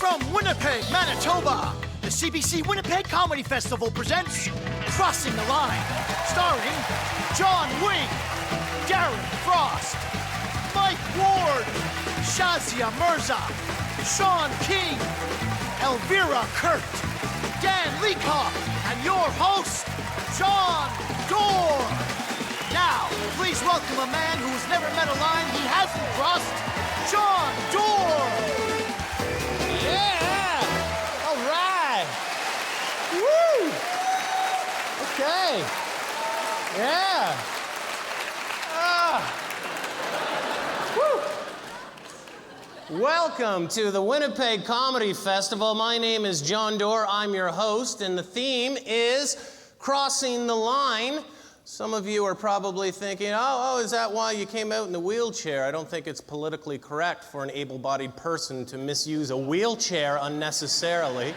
From Winnipeg, Manitoba, the CBC Winnipeg Comedy Festival presents Crossing the Line, starring John Wing, Darren Frost, Mike Ward, Shazia Mirza, Keane, Elvira Kurt, Dan Licoppe, and your host, Jon Dore. Now, please welcome a man who's never met a line he hasn't crossed, Jon Dore. Yeah! All right! Woo! Okay. Yeah. Woo! Welcome to the Winnipeg Comedy Festival. My name is Jon Dore. I'm your host, and the theme is Crossing the Line. Some of you are probably thinking, oh, is that why you came out in the wheelchair? I don't think it's politically correct for an able-bodied person to misuse a wheelchair unnecessarily.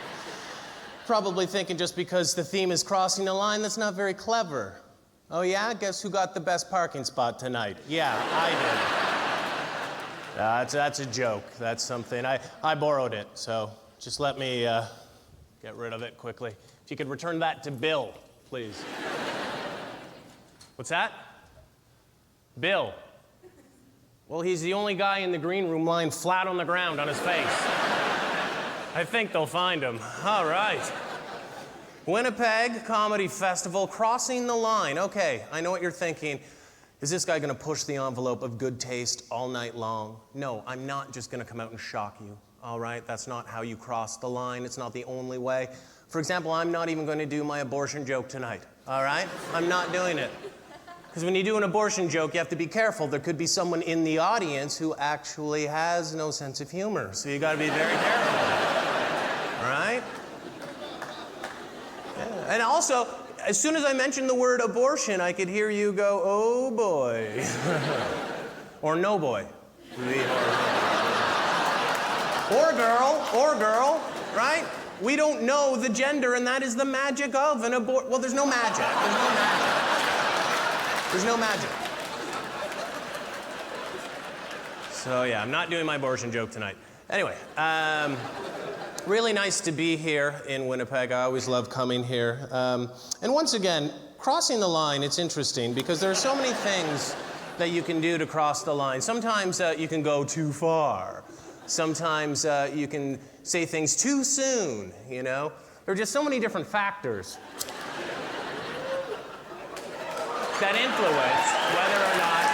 Probably thinking just because the theme is crossing the line, that's not very clever. Oh yeah? Guess who got the best parking spot tonight? Yeah, I did. That's a joke. That's something. I borrowed it, so just let me get rid of it quickly. If you could return that to Bill, please. What's that? Bill. Well, he's the only guy in the green room lying flat on the ground on his face. I think they'll find him. All right. Winnipeg Comedy Festival, crossing the line. Okay, I know what you're thinking. Is this guy gonna push the envelope of good taste all night long? No, I'm not just gonna come out and shock you. All right, that's not how you cross the line. It's not the only way. For example, I'm not even gonna do my abortion joke tonight. All right? I'm not doing it. Because when you do an abortion joke, you have to be careful. There could be someone in the audience who actually has no sense of humor. So you gotta be very careful. All right? Yeah. And also, as soon as I mentioned the word abortion, I could hear you go, oh boy. Or no boy. Or girl, right? We don't know the gender, and that is the magic of an abortion. Well, there's no magic. There's no magic. So yeah, I'm not doing my abortion joke tonight. Anyway, really nice to be here in Winnipeg. I always love coming here. And once again, crossing the line, it's interesting because there are so many things that you can do to cross the line. Sometimes you can go too far. Sometimes you can say things too soon, you know? There are just so many different factors that influence whether or not...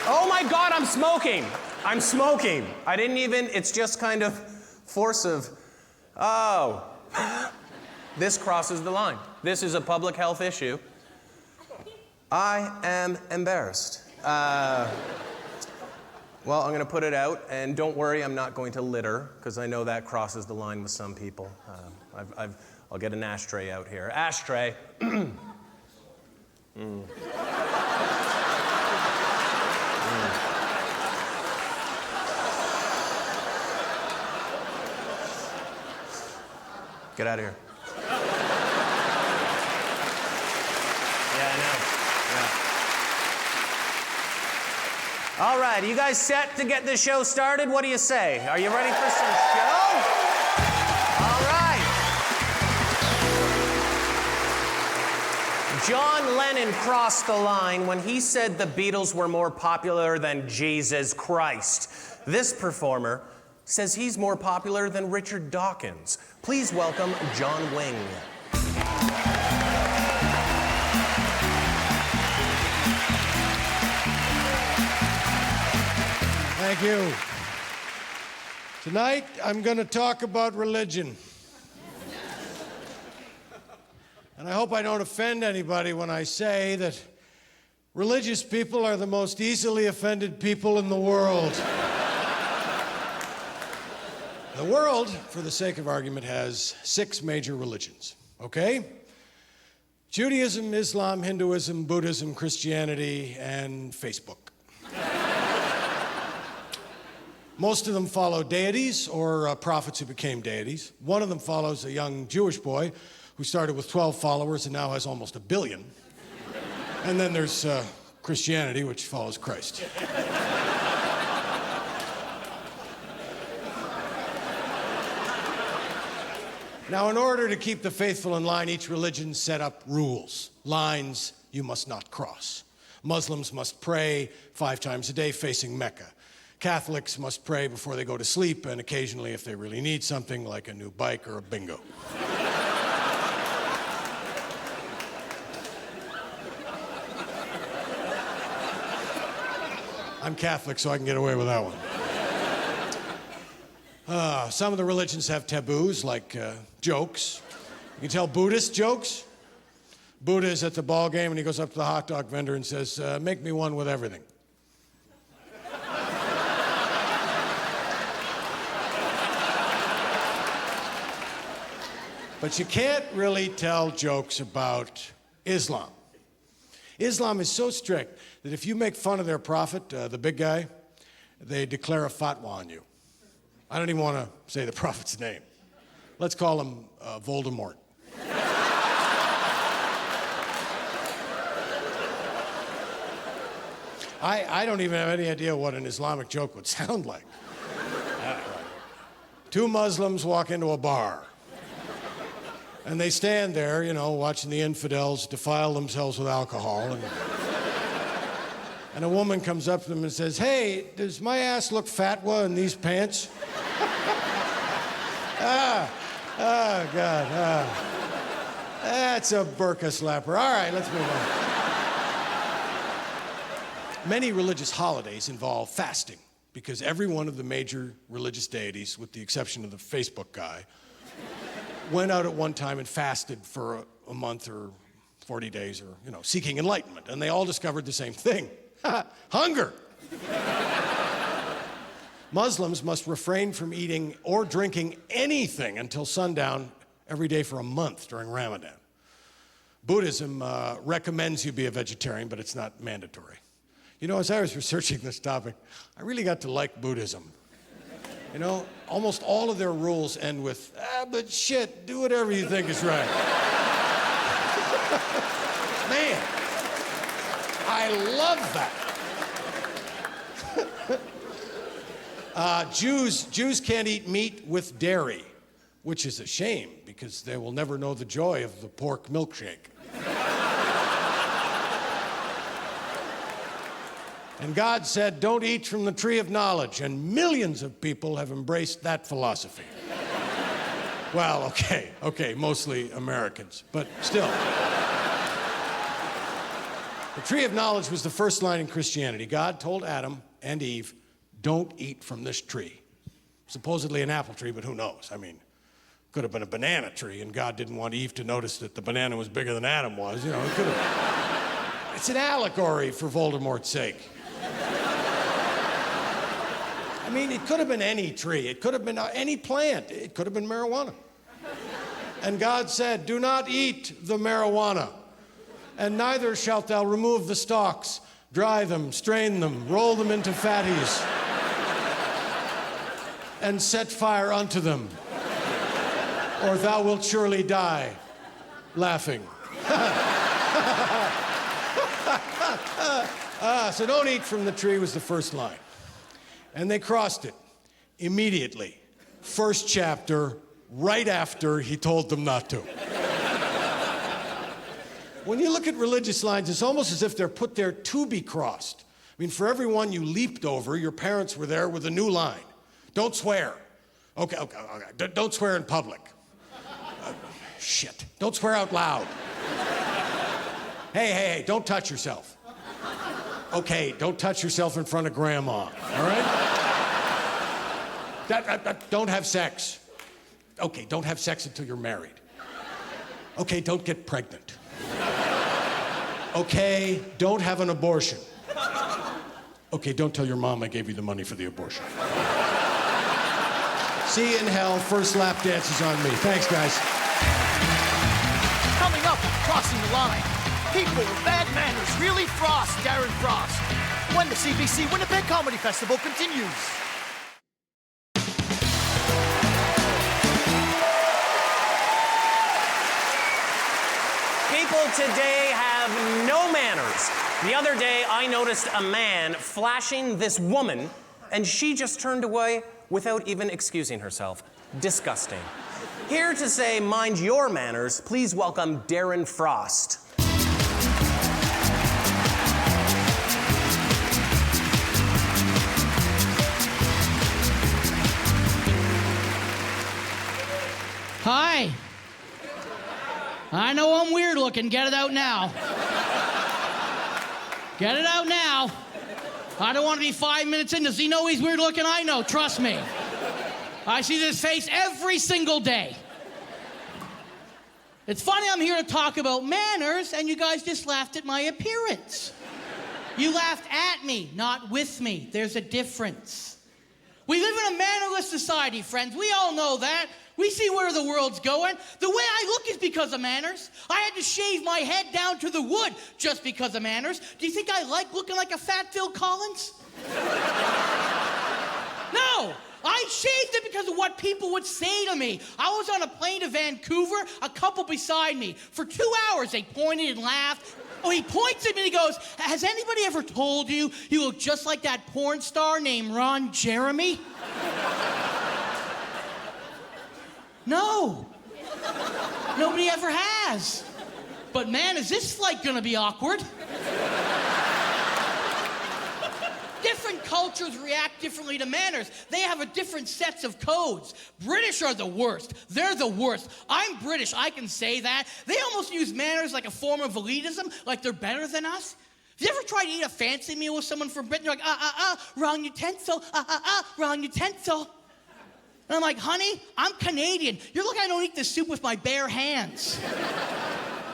oh my God, I'm smoking! I'm smoking. I didn't even, it's just kind of force of, oh. This crosses the line. This is a public health issue. I am embarrassed. Well, I'm gonna put it out, and don't worry, I'm not going to litter, because I know that crosses the line with some people. I'll get an ashtray out here. Ashtray. Get out of here. Yeah, I know. Yeah. All right, are you guys set to get this show started? What do you say? Are you ready for some show? All right. John Lennon crossed the line when he said the Beatles were more popular than Jesus Christ. This performer says he's more popular than Richard Dawkins. Please welcome John Wing. Thank you. Tonight, I'm going to talk about religion. And I hope I don't offend anybody when I say that religious people are the most easily offended people in the world. The world, for the sake of argument, has 6 major religions, okay? Judaism, Islam, Hinduism, Buddhism, Christianity, and Facebook. Most of them follow deities or prophets who became deities. One of them follows a young Jewish boy who started with 12 followers and now has almost 1 billion. And then there's Christianity, which follows Christ. Now, in order to keep the faithful in line, each religion set up rules, lines you must not cross. Muslims must pray 5 times a day facing Mecca. Catholics must pray before they go to sleep, and occasionally if they really need something like a new bike or a bingo. I'm Catholic, so I can get away with that one. Some of the religions have taboos, like jokes. You can tell Buddhist jokes. Buddha is at the ball game, and he goes up to the hot dog vendor and says, make me one with everything. But you can't really tell jokes about Islam. Islam is so strict that if you make fun of their prophet, the big guy, they declare a fatwa on you. I don't even want to say the prophet's name. Let's call him Voldemort. I don't even have any idea what an Islamic joke would sound like. 2 Muslims walk into a bar. And they stand there, you know, watching the infidels defile themselves with alcohol. And a woman comes up to them and says, hey, does my ass look fatwa in these pants? God. That's a burqa slapper. All right, let's move on. Many religious holidays involve fasting because every one of the major religious deities, with the exception of the Facebook guy, went out at one time and fasted for a month or 40 days or, you know, seeking enlightenment. And they all discovered the same thing. Hunger. Muslims must refrain from eating or drinking anything until sundown every day for a month during Ramadan. Buddhism recommends you be a vegetarian, but it's not mandatory. You know, as I was researching this topic, I really got to like Buddhism. You know, almost all of their rules end with, but shit, do whatever you think is right. Man, I love that. Jews can't eat meat with dairy, which is a shame because they will never know the joy of the pork milkshake. And God said, don't eat from the tree of knowledge, and millions of people have embraced that philosophy. Well, okay, mostly Americans, but still. The tree of knowledge was the first line in Christianity. God told Adam and Eve, don't eat from this tree. Supposedly an apple tree, but who knows? I mean, could have been a banana tree, and God didn't want Eve to notice that the banana was bigger than Adam was. You know, it could have. It's an allegory for Voldemort's sake. I mean, it could have been any tree. It could have been any plant. It could have been marijuana. And God said, do not eat the marijuana, and neither shalt thou remove the stalks, dry them, strain them, roll them into fatties, and set fire unto them, or thou wilt surely die, laughing. So don't eat from the tree was the first line. And they crossed it immediately. First chapter, right after he told them not to. When you look at religious lines, it's almost as if they're put there to be crossed. I mean, for every one you leaped over, your parents were there with a new line. Don't swear. Okay. Don't swear in public. Shit. Don't swear out loud. Hey, don't touch yourself. Okay, don't touch yourself in front of grandma, all right? Don't have sex. Okay, don't have sex until you're married. Okay, don't get pregnant. Okay, don't have an abortion. Okay, don't tell your mom I gave you the money for the abortion. See you in hell. First lap dance is on me. Thanks, guys. Coming up, crossing the line. People with bad manners really frost Darren Frost when the CBC Winnipeg Comedy Festival continues. People today have no manners. The other day, I noticed a man flashing this woman, and she just turned away without even excusing herself. Disgusting. Here to say mind your manners, please welcome Darren Frost. Hi. I know I'm weird looking. Get it out now. Get it out now. I don't want to be 5 minutes in. Does he know he's weird looking? I know, trust me. I see this face every single day. It's funny I'm here to talk about manners, and you guys just laughed at my appearance. You laughed at me, not with me. There's a difference. We live in a mannerless society, friends. We all know that. We see where the world's going. The way I look is because of manners. I had to shave my head down to the wood just because of manners. Do you think I like looking like a fat Phil Collins? No, I shaved it because of what people would say to me. I was on a plane to Vancouver, a couple beside me. For 2 hours, they pointed and laughed. Oh, he points at me and he goes, has anybody ever told you you look just like that porn star named Ron Jeremy? No. Nobody ever has. But man, is this flight gonna be awkward? Different cultures react differently to manners. They have a different sets of codes. British are the worst. They're the worst. I'm British, I can say that. They almost use manners like a form of elitism, like they're better than us. Have you ever tried to eat a fancy meal with someone from Britain? You're like, wrong utensil, wrong utensil. And I'm like, honey, I'm Canadian. You're lucky I don't eat this soup with my bare hands.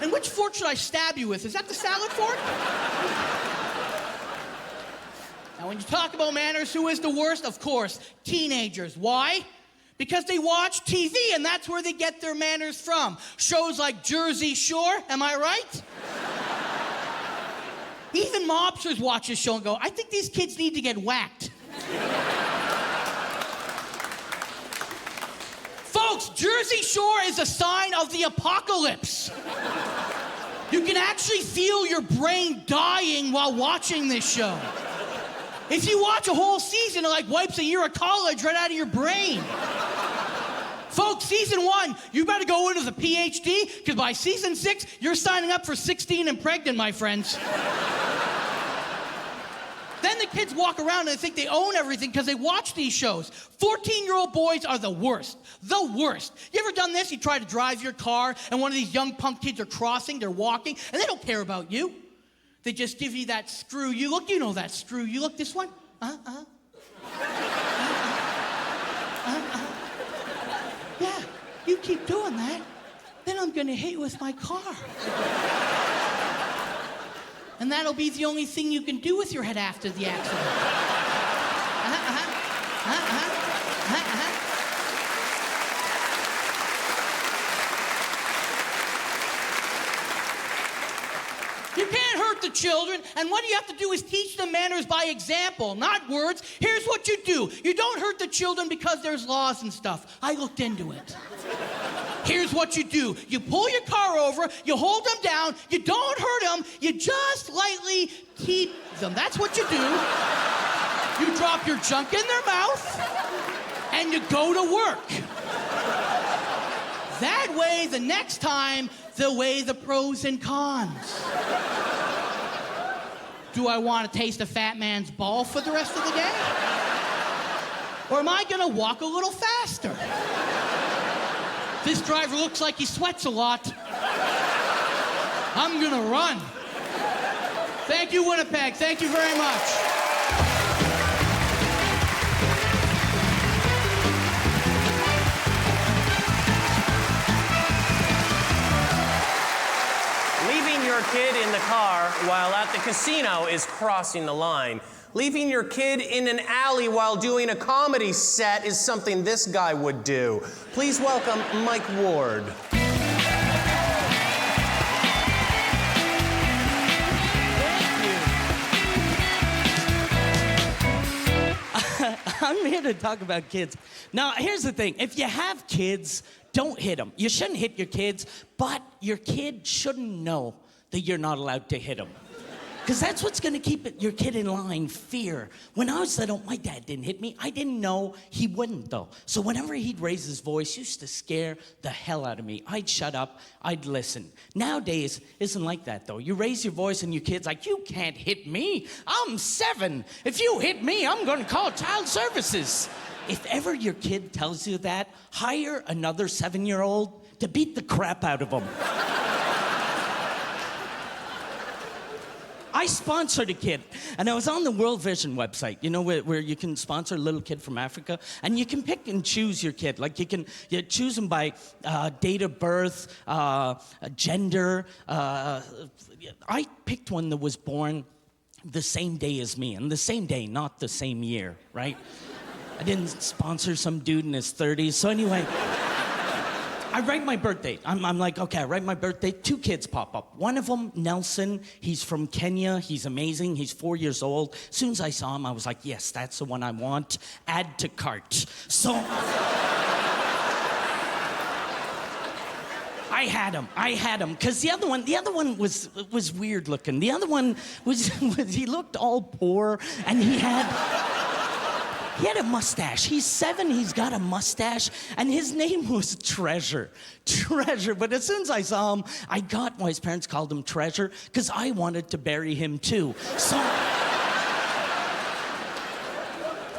And which fork should I stab you with? Is that the salad fork? Now, when you talk about manners, who is the worst? Of course, teenagers. Why? Because they watch TV, and that's where they get their manners from. Shows like Jersey Shore, am I right? Even mobsters watch this show and go, I think these kids need to get whacked. Folks, Jersey Shore is a sign of the apocalypse. You can actually feel your brain dying while watching this show. If you watch a whole season, it like wipes a year of college right out of your brain. Folks, season 1, you better go into the PhD, because by season 6, you're signing up for 16 and pregnant, my friends. Then the kids walk around and they think they own everything because they watch these shows. 14-year-old boys are the worst. The worst. You ever done this? You try to drive your car and one of these young punk kids are crossing, they're walking, and they don't care about you. They just give you that screw you look. You know that screw you look. This one? Yeah, you keep doing that, then I'm gonna hit you with my car. And that'll be the only thing you can do with your head after the accident. You can't hurt the children, and what you have to do is teach them manners by example, not words. Here's what you do. You don't hurt the children because there's laws and stuff. I looked into it. Here's what you do. You pull your car over, you hold them down, you don't hurt them, you just lightly keep them. That's what you do. You drop your junk in their mouth, and you go to work. That way, the next time, they'll weigh the pros and cons. Do I want to taste a fat man's ball for the rest of the day? Or am I gonna walk a little faster? This driver looks like he sweats a lot. I'm gonna run. Thank you, Winnipeg. Thank you very much. Leaving your kid in the car while at the casino is crossing the line. Leaving your kid in an alley while doing a comedy set is something this guy would do. Please welcome Mike Ward. I'm here to talk about kids. Now, here's the thing. If you have kids, don't hit them. You shouldn't hit your kids, but your kid shouldn't know that you're not allowed to hit them. Because that's what's going to keep your kid in line, fear. When I was little, my dad didn't hit me. I didn't know he wouldn't, though. So whenever he'd raise his voice, it used to scare the hell out of me. I'd shut up. I'd listen. Nowadays, it isn't like that, though. You raise your voice and your kid's like, you can't hit me. I'm 7. If you hit me, I'm going to call child services. If ever your kid tells you that, hire another 7-year-old to beat the crap out of them. I sponsored a kid, and I was on the World Vision website, you know, where you can sponsor a little kid from Africa, and you can pick and choose your kid. Like, you choose them by date of birth, gender. I picked one that was born the same day as me, and the same day, not the same year, right? I didn't sponsor some dude in his 30s, so anyway... I write my birth date. I'm like, okay, I write my birth date. 2 kids pop up. One of them, Nelson, he's from Kenya. He's amazing. He's 4 years old. As soon as I saw him, I was like, yes, that's the one I want. Add to cart. So I had him. Because the other one was weird looking. The other one was he looked all poor, and he had a mustache. He's 7, he's got a mustache, and his name was Treasure. Treasure. But as soon as I saw him, I got why his parents called him Treasure, because I wanted to bury him too. So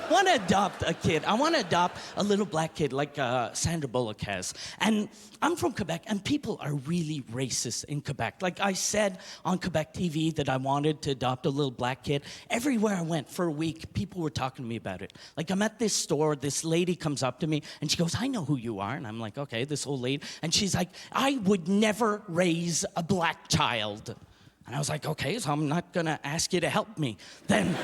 I want to adopt a kid. I want to adopt a little black kid like Sandra Bullock has. And I'm from Quebec, and people are really racist in Quebec. Like I said on Quebec TV that I wanted to adopt a little black kid. Everywhere I went for a week, people were talking to me about it. Like I'm at this store, this lady comes up to me, and she goes, I know who you are. And I'm like, okay, this old lady. And she's like, I would never raise a black child. And I was like, okay, so I'm not going to ask you to help me. Then...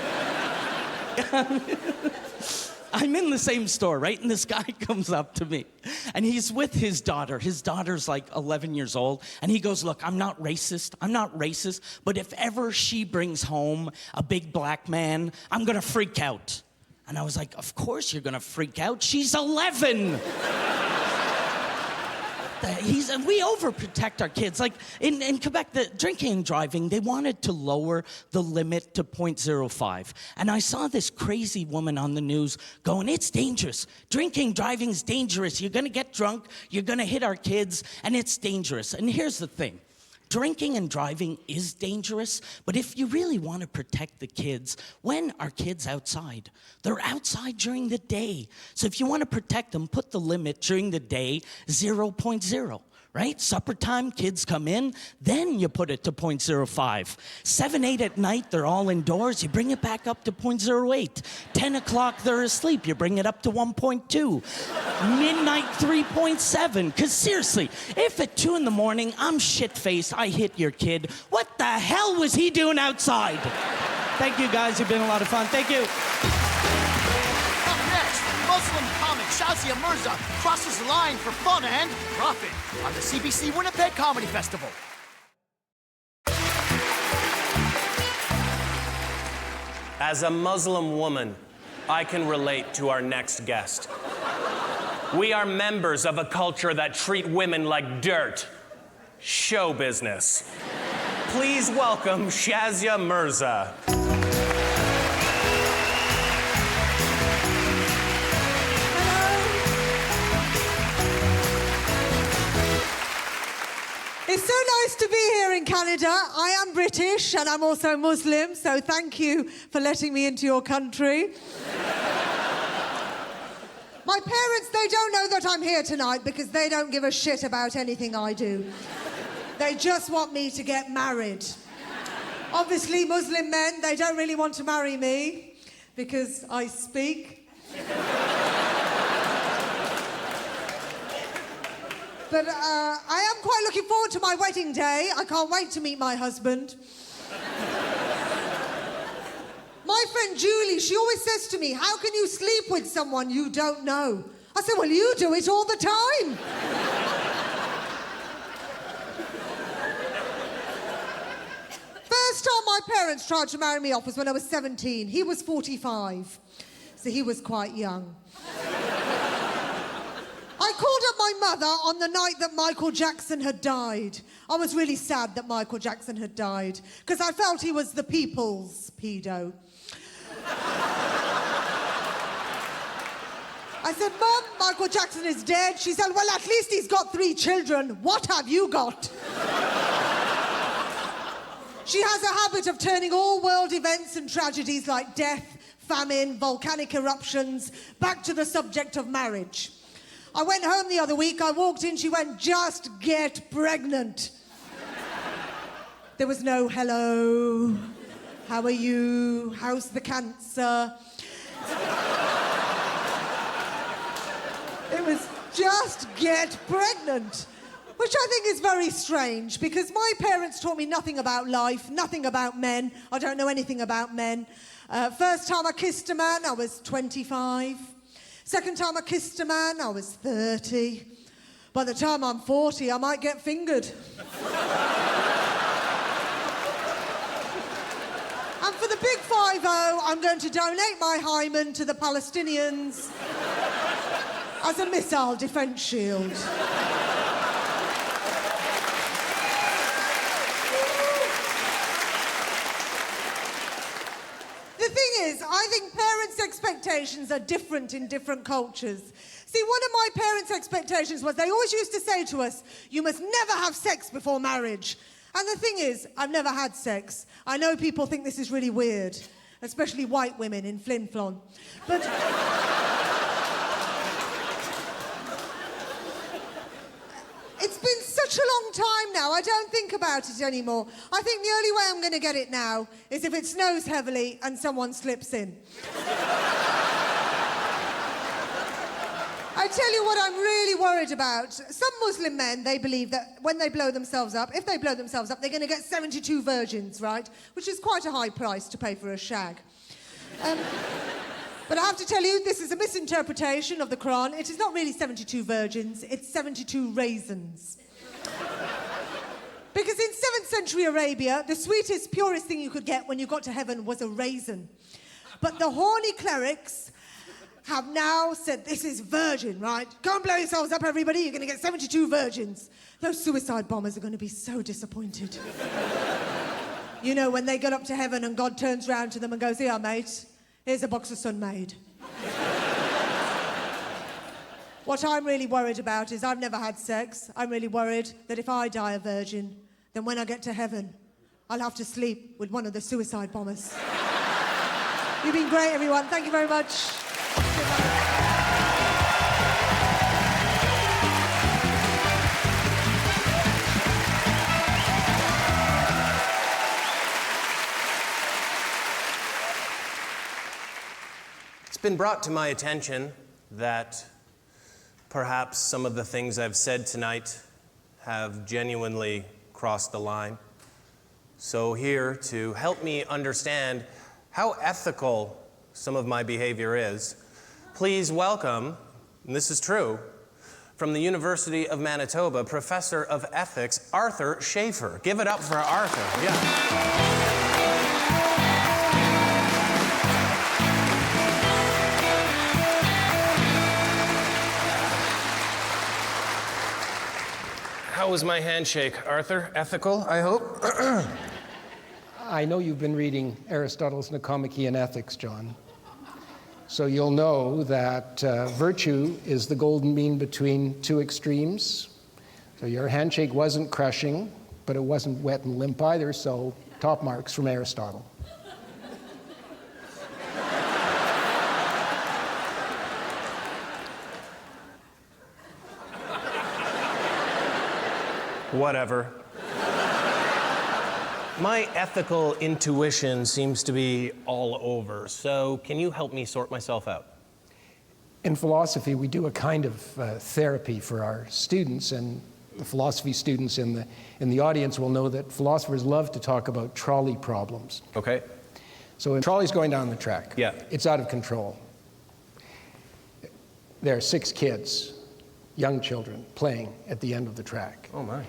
I'm in the same store, right? And this guy comes up to me, and he's with his daughter. His daughter's like 11 years old, and he goes, look, I'm not racist, but if ever she brings home a big black man, I'm gonna freak out. And I was like, of course you're gonna freak out. She's 11. We overprotect our kids. Like in Quebec, the drinking and driving, they wanted to lower the limit to 0.05. And I saw this crazy woman on the news going, it's dangerous. Drinking, driving's dangerous. You're gonna get drunk, you're gonna hit our kids, and it's dangerous. And here's the thing. Drinking and driving is dangerous, but if you really want to protect the kids, when are kids outside? They're outside during the day. So if you want to protect them, put the limit during the day 0.0. Right? Supper time, kids come in, then you put it to 0.05. 7, 8 at night, they're all indoors, you bring it back up to 0.08. 10 o'clock, they're asleep, you bring it up to 1.2. Midnight, 3.7. Because seriously, if at 2 in the morning, I'm shit-faced, I hit your kid, what the hell was he doing outside? Thank you, guys. You've been a lot of fun. Thank you. Up next, Muslim comic Shazia Mirza crosses the line for fun and profit on the CBC Winnipeg Comedy Festival. As a Muslim woman, I can relate to our next guest. We are members of a culture that treat women like dirt. Show business. Please welcome Shazia Mirza. It's so nice to be here in Canada. I am British and I'm also Muslim, so thank you for letting me into your country. My parents, they don't know that I'm here tonight because they don't give a shit about anything I do. They just want me to get married. Obviously, Muslim men, they don't really want to marry me because I speak. But I am quite looking forward to my wedding day. I can't wait to meet my husband. My friend Julie, she always says to me, how can you sleep with someone you don't know? I said, well, you do it all the time. First time my parents tried to marry me off was when I was 17. He was 45, so he was quite young. I called up my mother on the night that Michael Jackson had died. I was really sad that Michael Jackson had died, because I felt he was the people's pedo. I said, Mum, Michael Jackson is dead. She said, well, at least he's got 3 children. What have you got? She has a habit of turning all world events and tragedies like death, famine, volcanic eruptions, back to the subject of marriage. I went home the other week, I walked in, she went, just get pregnant. There was no hello, how are you, how's the cancer? It was just get pregnant, which I think is very strange because my parents taught me nothing about life, nothing about men. I don't know anything about men. First time I kissed a man, I was 25. Second time I kissed a man, I was 30. By the time I'm 40, I might get fingered. And for the big 5-0, I'm going to donate my hymen to the Palestinians as a missile defense shield. The thing is, I think parents' expectations are different in different cultures. See, one of my parents' expectations was they always used to say to us, you must never have sex before marriage. And the thing is, I've never had sex. I know people think this is really weird, especially white women in Flin Flon. But it's been such a long time now, I don't think about it anymore. I think the only way I'm going to get it now is if it snows heavily and someone slips in. I tell you what I'm really worried about. Some Muslim men, they believe that when they blow themselves up, if they blow themselves up, they're going to get 72 virgins, right? Which is quite a high price to pay for a shag. But I have to tell you, this is a misinterpretation of the Quran. It is not really 72 virgins, it's 72 raisins. Because in 7th century Arabia, the sweetest, purest thing you could get when you got to heaven was a raisin. But the horny clerics have now said, this is virgin, right? Go and blow yourselves up, everybody. You're going to get 72 virgins. Those suicide bombers are going to be so disappointed. You know, when they get up to heaven and God turns round to them and goes, here, mate, here's a box of Sun-Maid. What I'm really worried about is I've never had sex. I'm really worried that if I die a virgin, then when I get to heaven, I'll have to sleep with one of the suicide bombers. You've been great, everyone. Thank you very much. It's been brought to my attention that perhaps some of the things I've said tonight have genuinely crossed the line. So here to help me understand how ethical some of my behavior is, please welcome, and this is true, from the University of Manitoba, Professor of Ethics, Arthur Schaefer. Give it up for Arthur. Yeah. How was my handshake, Arthur? Ethical, I hope? I know you've been reading Aristotle's Nicomachean Ethics, John. So you'll know that virtue is the golden mean between two extremes. So your handshake wasn't crushing, but it wasn't wet and limp either, so top marks from Aristotle. Whatever. My ethical intuition seems to be all over, so can you help me sort myself out? In philosophy, we do a kind of therapy for our students, and the philosophy students in the audience will know that philosophers love to talk about trolley problems. Okay. So a trolley's going down the track. Yeah. It's out of control. There are 6 kids, young children, playing at the end of the track. Oh my.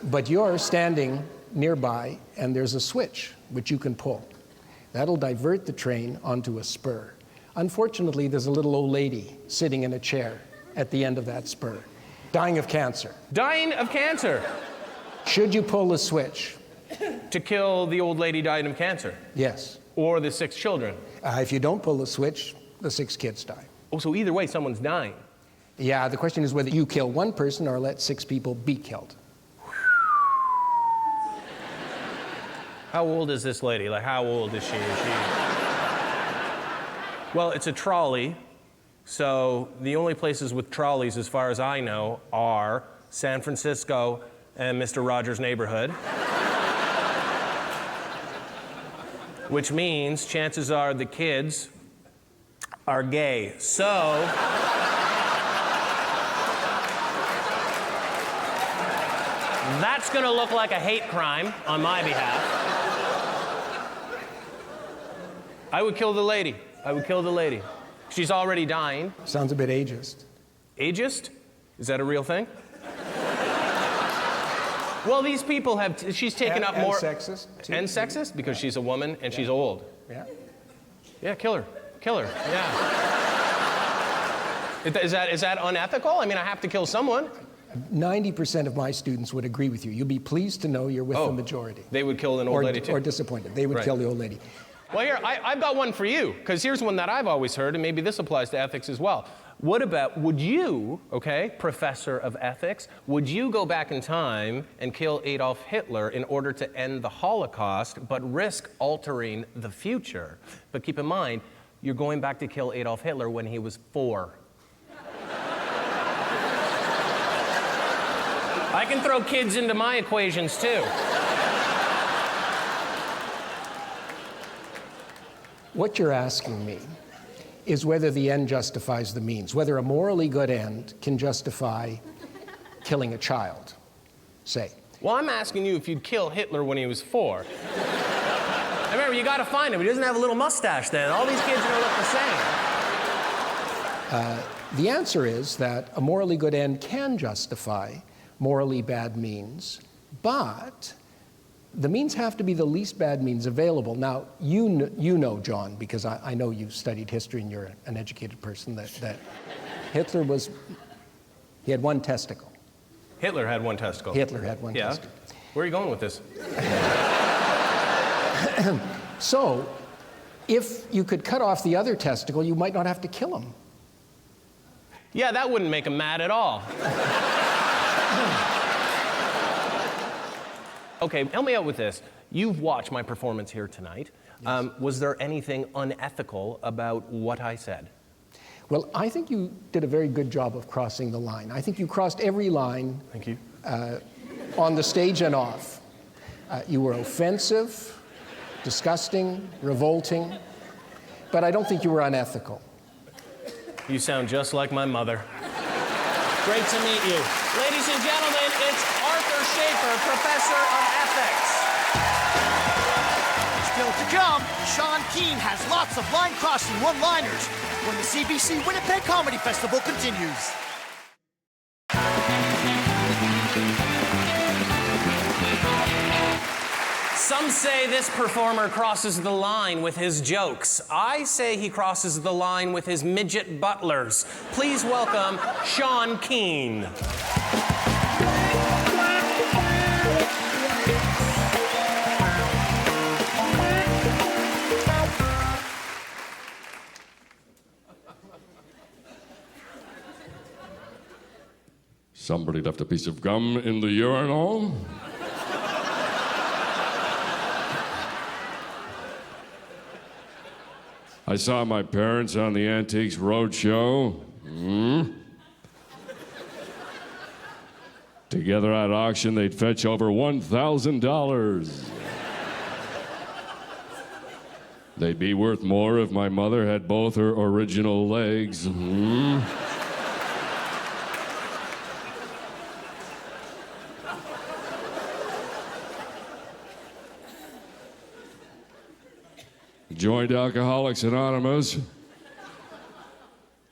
But you're standing nearby, and there's a switch which you can pull. That'll divert the train onto a spur. Unfortunately, there's a little old lady sitting in a chair at the end of that spur. Dying of cancer. Dying of cancer. Should you pull the switch? To kill the old lady dying of cancer. Yes. Or the 6 children. If you don't pull the switch, the 6 kids die. Oh, so either way, someone's dying. Yeah, the question is whether you kill one person or let 6 people be killed. How old is this lady? Like, how old is she? Well, it's a trolley, so the only places with trolleys, as far as I know, are San Francisco and Mr. Rogers' Neighborhood. Which means chances are the kids are gay. So that's gonna look like a hate crime on my behalf. I would kill the lady. I would kill the lady. She's already dying. Sounds a bit ageist. Ageist? Is that a real thing? Well, these people have, she's taken up more. And sexist. Too. And sexist, because she's a woman and she's old. Yeah. Yeah, kill her. Kill her, yeah. Is that unethical? I mean, I have to kill someone. 90% of my students would agree with you. You'll be pleased to know you're with the majority. They would kill an old lady too? Or disappointed. They would kill the old lady. Well, here, I've got one for you, because here's one that I've always heard, and maybe this applies to ethics as well. What about, would you, okay, professor of ethics, would you go back in time and kill Adolf Hitler in order to end the Holocaust, but risk altering the future? But keep in mind, you're going back to kill Adolf Hitler when he was 4. I can throw kids into my equations, too. What you're asking me is whether the end justifies the means, whether a morally good end can justify killing a child, say. Well, I'm asking you if you'd kill Hitler when he was 4. And remember, you gotta find him. He doesn't have a little mustache then. All these kids are gonna look the same. The answer is that a morally good end can justify morally bad means, but the means have to be the least bad means available. Now, you know, John, because I know you've studied history and you're an educated person, that Hitler he had one testicle. Hitler had one testicle. Hitler had one testicle. Where are you going with this? So, if you could cut off the other testicle, you might not have to kill him. Yeah, that wouldn't make him mad at all. Okay, help me out with this. You've watched my performance here tonight. Yes. Was there anything unethical about what I said? Well, I think you did a very good job of crossing the line. I think you crossed every line. Thank you. On the stage and off. You were offensive, disgusting, revolting, but I don't think you were unethical. You sound just like my mother. Great to meet you. Ladies and gentlemen, it's Arthur Schaefer, Professor of Ethics. Still to come, Sean Keane has lots of line-crossing one-liners when the CBC Winnipeg Comedy Festival continues. Some say this performer crosses the line with his jokes. I say he crosses the line with his midget butlers. Please welcome Sean Keane. Somebody left a piece of gum in the urinal. I saw my parents on the Antiques Roadshow. Together at auction, they'd fetch over $1,000. They'd be worth more if my mother had both her original legs. Joined Alcoholics Anonymous.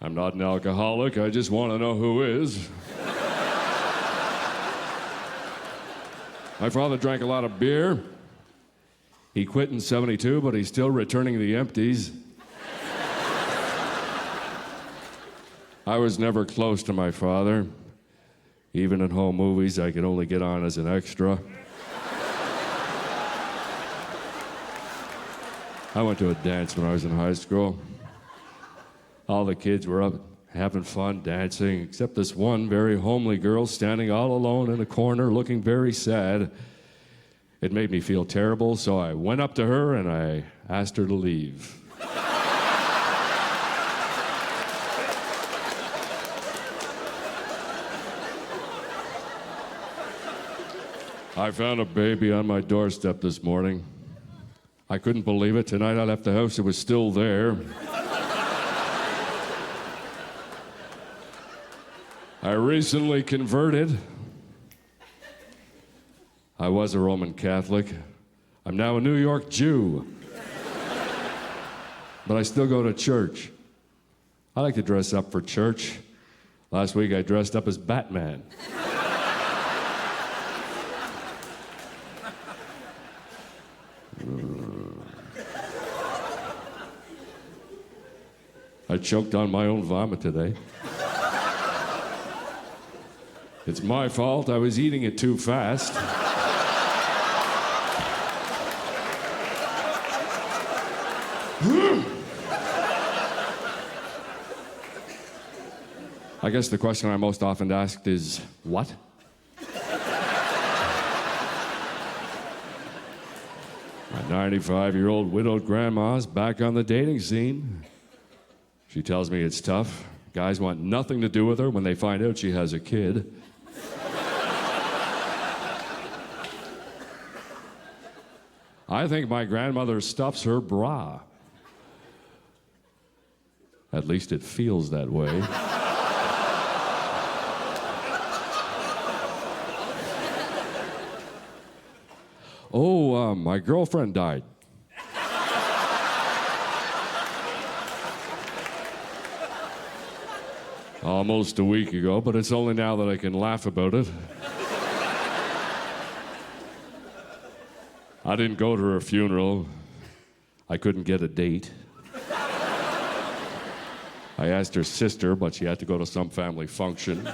I'm not an alcoholic, I just want to know who is. My father drank a lot of beer. He quit in '72, but he's still returning the empties. I was never close to my father. Even in home movies, I could only get on as an extra. I went to a dance when I was in high school. All the kids were up having fun dancing, except this one very homely girl standing all alone in a corner looking very sad. It made me feel terrible, so I went up to her and I asked her to leave. I found a baby on my doorstep this morning. I couldn't believe it. Tonight I left the house, it was still there. I recently converted. I was a Roman Catholic. I'm now a New York Jew. But I still go to church. I like to dress up for church. Last week I dressed up as Batman. I choked on my own vomit today. It's my fault. I was eating it too fast. I guess the question I'm most often asked is, what? My 95-year-old widowed grandma's back on the dating scene. She tells me it's tough. Guys want nothing to do with her when they find out she has a kid. I think my grandmother stuffs her bra. At least it feels that way. Oh, my girlfriend died. Almost a week ago, but it's only now that I can laugh about it. I didn't go to her funeral. I couldn't get a date. I asked her sister, but she had to go to some family function.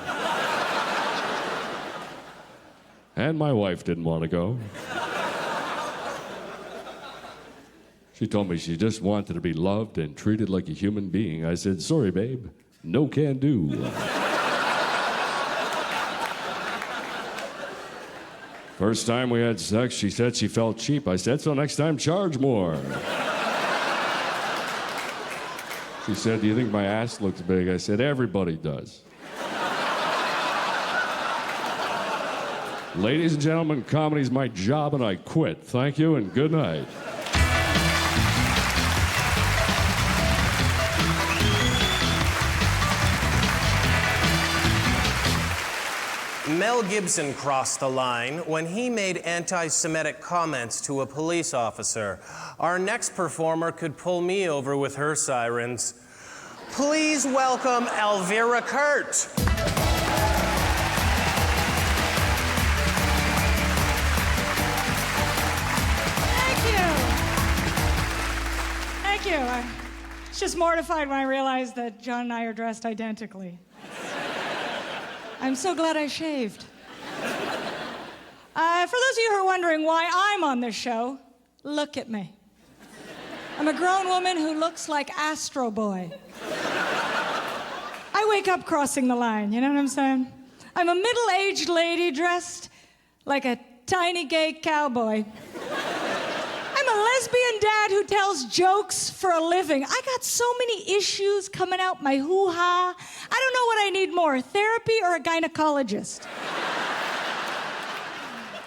And my wife didn't want to go. She told me she just wanted to be loved and treated like a human being. I said, sorry, babe. No can do. First time we had sex, she said she felt cheap. I said, so next time, charge more. She said, do you think my ass looks big? I said, everybody does. Ladies and gentlemen, comedy's my job and I quit. Thank you and good night. Mel Gibson crossed the line when he made anti-Semitic comments to a police officer. Our next performer could pull me over with her sirens. Please welcome Elvira Kurt. Thank you. I was just mortified when I realized that John and I are dressed identically. I'm so glad I shaved. For those of you who are wondering why I'm on this show, look at me. I'm a grown woman who looks like Astro Boy. I wake up crossing the line, you know what I'm saying? I'm a middle-aged lady dressed like a tiny gay cowboy. I'm a lesbian dad who tells jokes for a living. I got so many issues coming out my hoo-ha. I don't know what I need more, therapy or a gynecologist.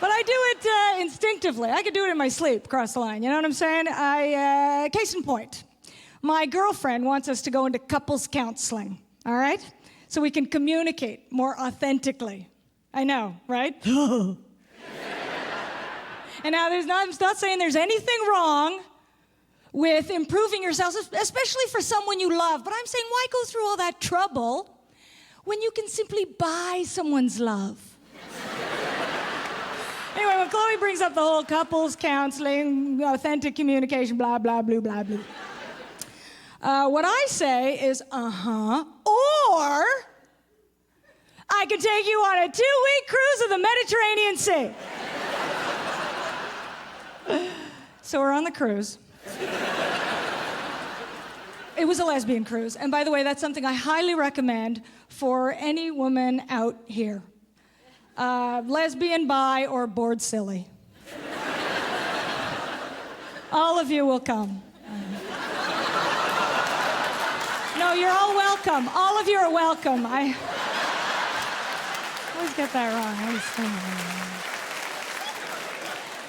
But I do it instinctively. I could do it in my sleep, cross the line, you know what I'm saying? Case in point, my girlfriend wants us to go into couples counseling, all right? So we can communicate more authentically. I know, right? And now I'm not saying there's anything wrong with improving yourself, especially for someone you love, but I'm saying why go through all that trouble when you can simply buy someone's love? Anyway, when Chloe brings up the whole couples counseling, authentic communication, blah, blah, blah, blah, blah. What I say is, or I can take you on a 2-week cruise of the Mediterranean Sea. So we're on the cruise. It was a lesbian cruise. And by the way, that's something I highly recommend for any woman out here. Lesbian, bi, or bored silly. All of you will come. No, you're all welcome. All of you are welcome. I always get that wrong. I always think that.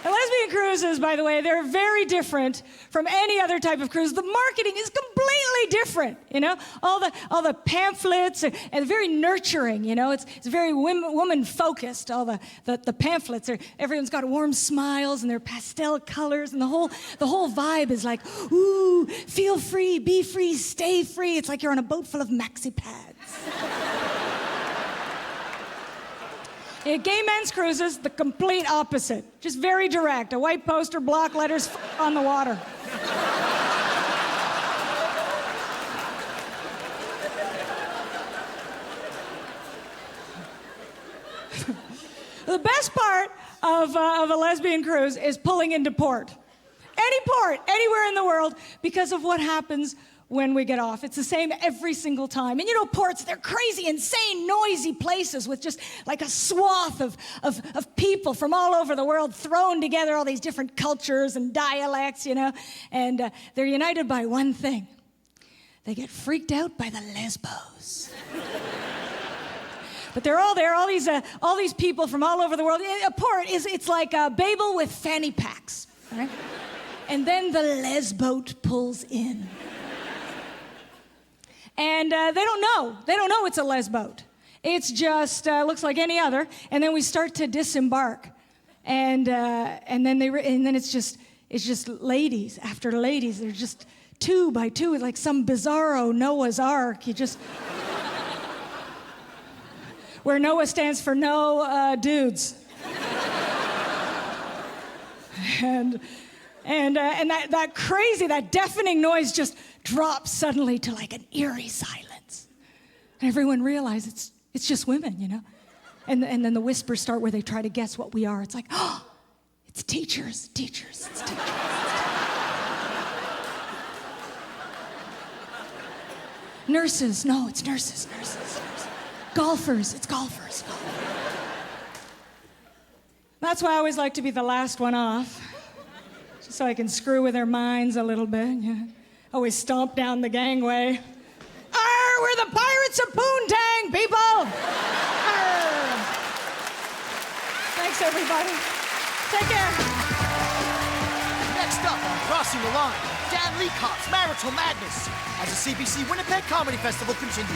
And lesbian cruises, by the way, they're very different from any other type of cruise. The marketing is completely different, you know? All the pamphlets are and very nurturing, you know? It's very woman-focused. All the pamphlets are, everyone's got warm smiles and they're pastel colors, and the whole vibe is like, ooh, feel free, be free, stay free. It's like you're on a boat full of maxi pads. Gay men's cruises, the complete opposite. Just very direct. A white poster, block letters, on the water. The best part of a lesbian cruise is pulling into port. Any port, anywhere in the world, because of what happens when we get off. It's the same every single time. And you know, ports, they're crazy, insane, noisy places with just like a swath of people from all over the world thrown together, all these different cultures and dialects, you know. And they're united by one thing. They get freaked out by the lesbos. But they're all there, all these people from all over the world. A port it's like a Babel with fanny packs, right? And then the lesboat pulls in. And they don't know it's a lesboat. It's just looks like any other. And then we start to disembark, and then it's just ladies after ladies. They're just 2 by 2, like some bizarro Noah's Ark. You just where Noah stands for no dudes. And that crazy, that deafening noise just drops suddenly to like an eerie silence. And everyone realizes it's just women, you know? And then the whispers start where they try to guess what we are. It's like, oh, it's teachers, it's teachers. Nurses, no, it's nurses. Golfers, it's golfers. That's why I always like to be the last one off. So I can screw with their minds a little bit. Yeah. Always stomp down the gangway. Arr, we're the pirates of Poontang, people! Arr. Thanks, everybody. Take care. Next up on Crossing the Line, Dan Licoppe's Marital Madness as the CBC Winnipeg Comedy Festival continues.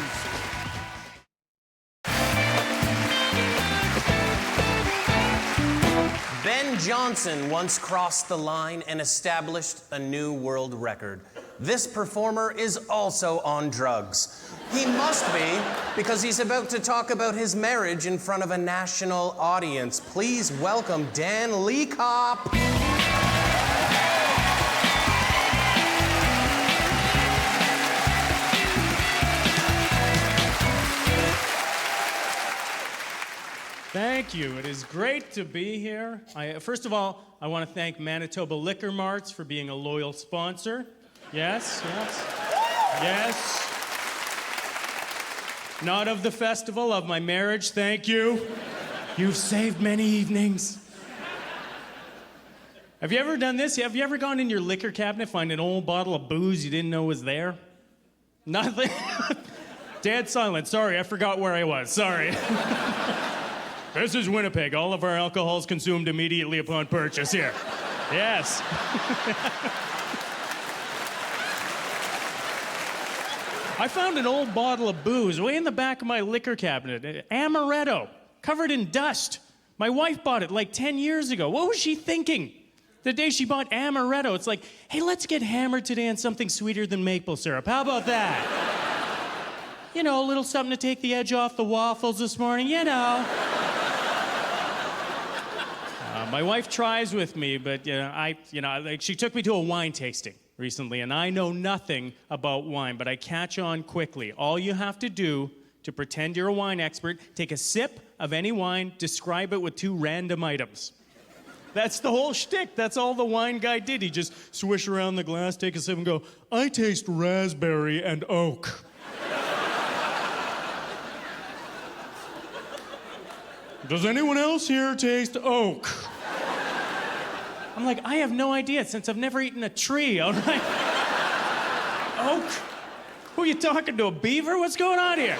Ben Johnson once crossed the line and established a new world record. This performer is also on drugs. He must be, because he's about to talk about his marriage in front of a national audience. Please welcome Dan Licoppe. Thank you. It is great to be here. First of all, I want to thank Manitoba Liquor Marts for being a loyal sponsor. Yes. Not of the festival, of my marriage, thank you. You've saved many evenings. Have you ever done this? Have you ever gone in your liquor cabinet, find an old bottle of booze you didn't know was there? Nothing? Dead silent. Sorry, I forgot where I was. Sorry. This is Winnipeg. All of our alcohol is consumed immediately upon purchase here. Yes. I found an old bottle of booze way in the back of my liquor cabinet. Amaretto, covered in dust. My wife bought it like 10 years ago. What was she thinking? The day she bought amaretto, it's like, hey, let's get hammered today on something sweeter than maple syrup. How about that? You know, a little something to take the edge off the waffles this morning, you know. My wife tries with me, but she took me to a wine tasting recently, and I know nothing about wine, but I catch on quickly. All you have to do to pretend you're a wine expert, take a sip of any wine, describe it with 2 random items. That's the whole shtick. That's all the wine guy did. He just swish around the glass, take a sip, and go, I taste raspberry and oak. Does anyone else here taste oak? I'm like, I have no idea since I've never eaten a tree, all right? Oak? Who are you talking to, a beaver? What's going on here?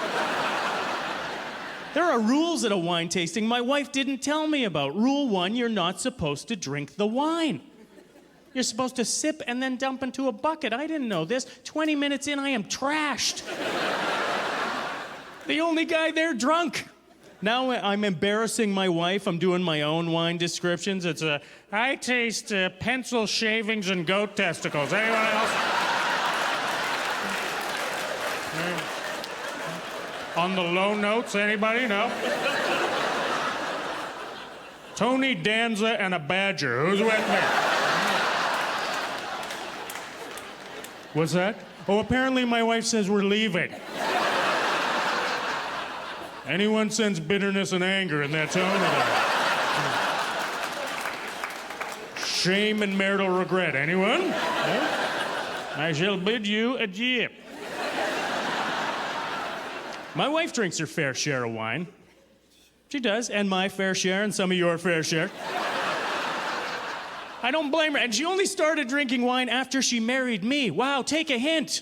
There are rules at a wine tasting my wife didn't tell me about. Rule 1, you're not supposed to drink the wine. You're supposed to sip and then dump into a bucket. I didn't know this. 20 minutes in, I am trashed. The only guy there drunk. Now I'm embarrassing my wife. I'm doing my own wine descriptions. It's I taste pencil shavings and goat testicles. Anyone else? On the low notes, anybody? No? Tony Danza and a badger. Who's with me? What's that? Oh, apparently my wife says we're leaving. Anyone sense bitterness and anger in that tone? Shame and marital regret. Anyone? No? I shall bid you adieu. My wife drinks her fair share of wine. She does, and my fair share, and some of your fair share. I don't blame her, and she only started drinking wine after she married me. Wow, take a hint.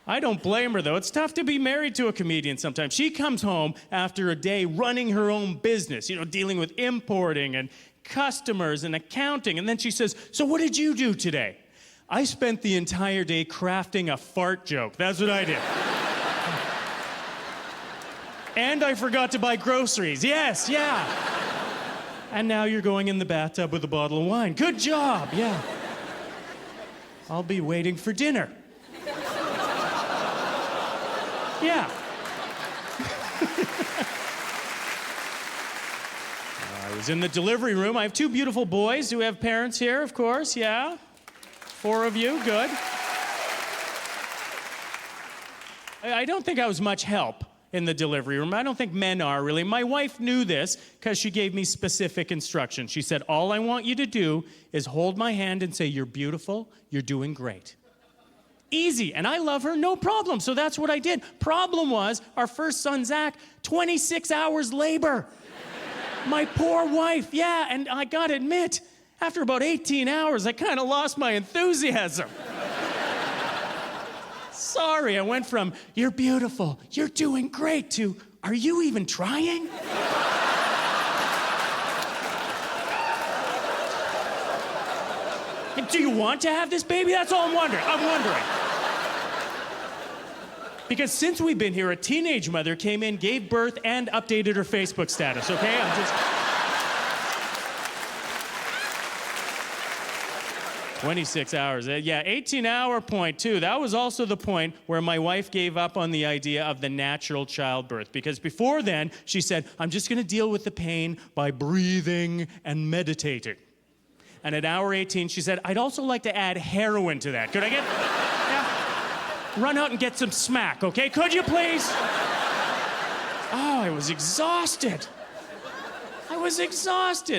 I don't blame her, though. It's tough to be married to a comedian sometimes. She comes home after a day running her own business, dealing with importing and customers and accounting, and then she says, so what did you do today? I spent the entire day crafting a fart joke. That's what I did. And I forgot to buy groceries. Yes, yeah. And now you're going in the bathtub with a bottle of wine. Good job, yeah. I'll be waiting for dinner. Yeah. I was in the delivery room. I have 2 beautiful boys who have parents here, of course, yeah. 4 of you, good. I don't think I was much help in the delivery room. I don't think men are, really. My wife knew this because she gave me specific instructions. She said, all I want you to do is hold my hand and say, you're beautiful, you're doing great. Easy, and I love her, no problem. So that's what I did. Problem was, our first son, Zach, 26 hours labor. My poor wife, yeah, and I gotta admit, after about 18 hours, I kind of lost my enthusiasm. Sorry, I went from, you're beautiful, you're doing great, to, are you even trying? And do you want to have this baby? That's all I'm wondering. Because since we've been here, a teenage mother came in, gave birth, and updated her Facebook status, okay? I'm just... 26 hours. Yeah, 18-hour point, too. That was also the point where my wife gave up on the idea of the natural childbirth. Because before then, she said, I'm just going to deal with the pain by breathing and meditating. And at hour 18, she said, I'd also like to add heroin to that. Could I get... Yeah. Run out and get some smack, okay? Could you, please? Oh, I was exhausted.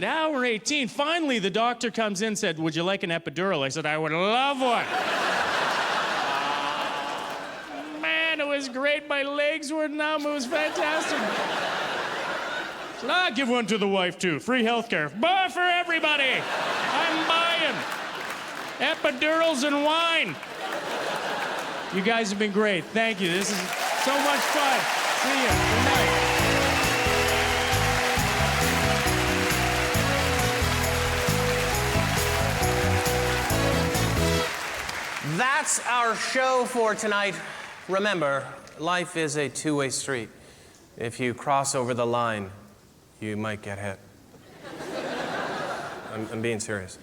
Hour 18. Finally, the doctor comes in and said, would you like an epidural? I said, I would love one. Man, it was great. My legs were numb. It was fantastic. I said, I'll give one to the wife, too. Free healthcare. Buy for everybody. I'm buying. Epidurals and wine. You guys have been great. Thank you. This is so much fun. See you. Good night. That's our show for tonight. Remember, life is a two-way street. If you cross over the line, you might get hit. I'm being serious.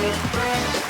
Bye.